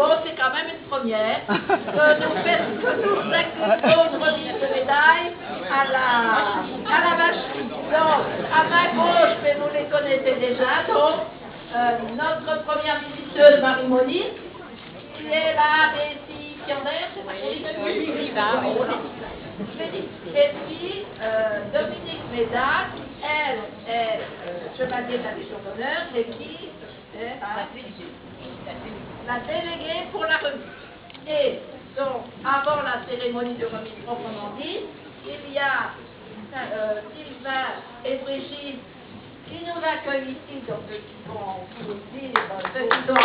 Bon, c'est quand même une première que nous accusons une remise de médaille à la vacherie. Donc, à ma gauche, mais vous les connaissez déjà, donc, notre première visiteuse Marie-Monique, qui est la récipiendaire, c'est et puis Dominique Médac, elle est chevalier de la Légion d'honneur, et qui est la déléguée pour la remise. Et donc, avant la cérémonie de remise proprement dit, il y a Sylvain et Brigitte qui nous accueillent ici, donc ceux qui vont vous dire, ceux qui ont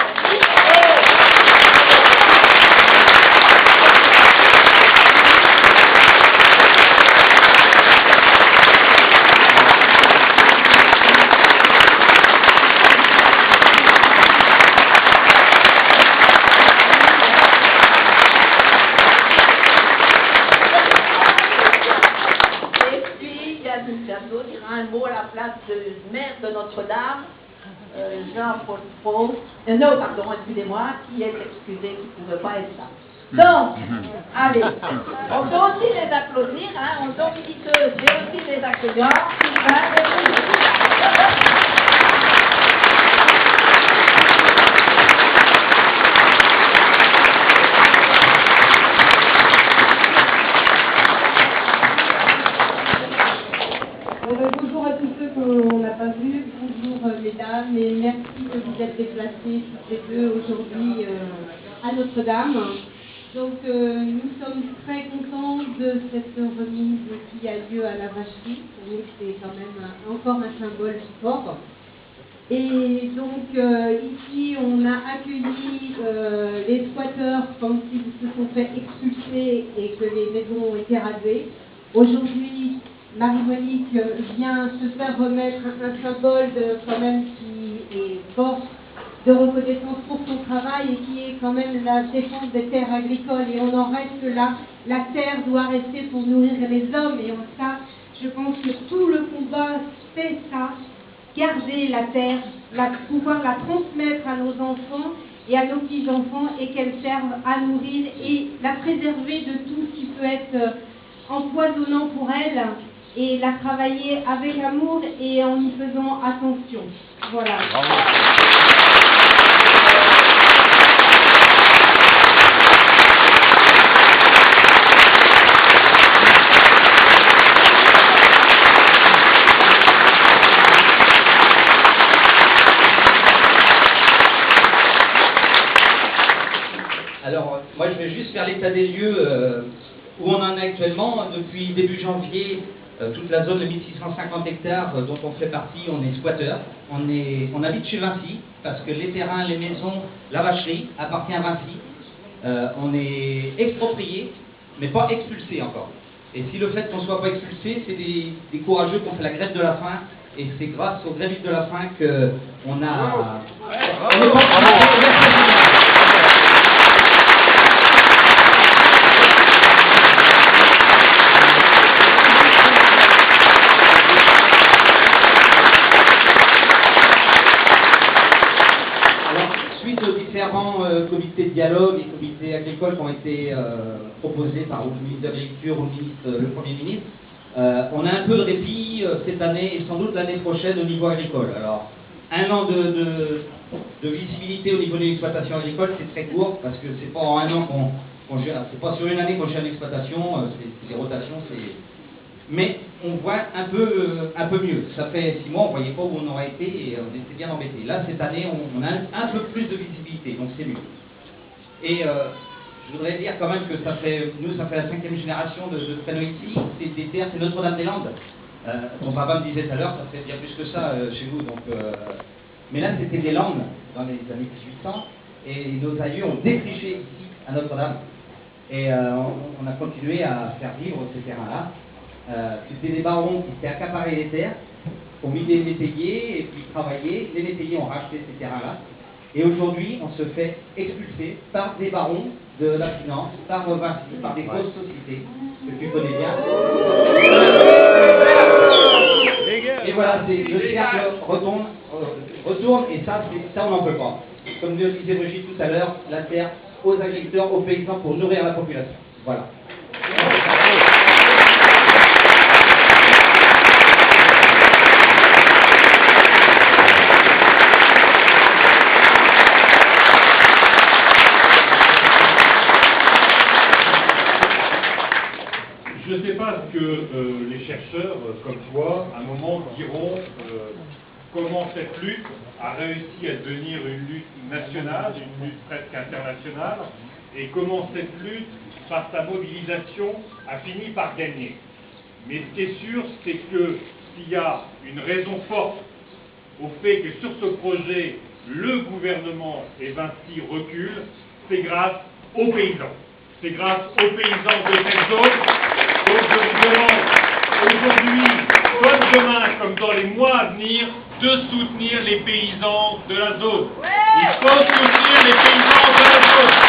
un mot à la place de maire de Notre-Dame, Jean-Paul Pro, non, pardon, excusez-moi, qui est excusé, qui ne pouvait pas être là. Donc, allez, on peut aussi les applaudir, hein, on donne visiteuse, mais aussi les accueillants. Bonjour à tous ceux qu'on n'a pas vus, bonjour mesdames, et merci de vous être déplacés toutes les deux aujourd'hui à Notre-Dame. Donc nous sommes très contents de cette remise qui a lieu à la vacherie. Pour nous c'est quand même encore un symbole fort. Et donc ici on a accueilli les squatteurs quand ils se sont fait expulser et que les maisons ont été rasées. Aujourd'hui, Marie-Monique vient se faire remettre un symbole quand même qui est fort de reconnaissance pour son travail et qui est quand même la défense des terres agricoles. Et on en reste là. La terre doit rester pour nourrir les hommes. Et en ça, je pense que tout le combat fait ça. Garder la terre, pouvoir la transmettre à nos enfants et à nos petits-enfants et qu'elle serve à nourrir et la préserver de tout ce qui peut être empoisonnant pour elle. Et la travailler avec amour et en y faisant attention. Voilà. Alors, moi je vais juste faire l'état des lieux où on en est actuellement. Depuis début janvier, toute la zone de 1650 hectares dont on fait partie, on est squatteur. On habite chez Vinci, parce que les terrains, les maisons, la vacherie appartient à Vinci. On est exproprié, mais pas expulsé encore. Et si le fait qu'on ne soit pas expulsé, c'est des courageux qui ont fait la grève de la faim, et c'est grâce aux grévistes de la faim qu'on a... comités de dialogue et comités agricoles qui ont été proposés par le ministre de l'Agriculture ou le Premier ministre, on a un peu de répit cette année et sans doute l'année prochaine au niveau agricole. Alors, un an de visibilité au niveau de l'exploitation agricole, c'est très court parce que c'est pas en un an qu'on gère, c'est pas sur une année qu'on gère l'exploitation, c'est des rotations, mais on voit un peu mieux. Ça fait 6 mois, on ne voyait pas où on aurait été et on était bien embêtés. Là, cette année, on a un peu plus de visibilité, donc c'est mieux. Et je voudrais dire quand même que ça fait la 5e génération de traîneaux ici. C'est des terres, c'est Notre-Dame-des-Landes. Mon papa me disait tout à l'heure, ça fait bien plus que ça chez vous. Donc, mais là, c'était des Landes dans les années 1800 et nos aïeux ont défriché ici à Notre-Dame. Et on a continué à faire vivre ces terrains-là. C'était des barons qui s'étaient accaparés les terres, ont mis des métayers et puis travaillé. Les métayers ont racheté ces terrains-là. Et aujourd'hui, on se fait expulser par des barons de la finance, par Vinci, par des grosses sociétés que tu connais bien. Et voilà, le cercle retourne et ça on n'en peut pas. Comme le disait Brigitte tout à l'heure, la terre, aux agriculteurs, aux paysans pour nourrir la population. Voilà. Je ne sais pas ce que les chercheurs, comme toi, à un moment diront comment cette lutte a réussi à devenir une lutte nationale, une lutte presque internationale, et comment cette lutte, par sa mobilisation, a fini par gagner. Mais ce qui est sûr, c'est que s'il y a une raison forte au fait que sur ce projet, le gouvernement et Vinci recule, c'est grâce aux paysans. C'est grâce aux paysans de cette zone. Donc je vous demande aujourd'hui, comme demain, comme dans les mois à venir, de soutenir les paysans de la zone. Il faut soutenir les paysans de la zone.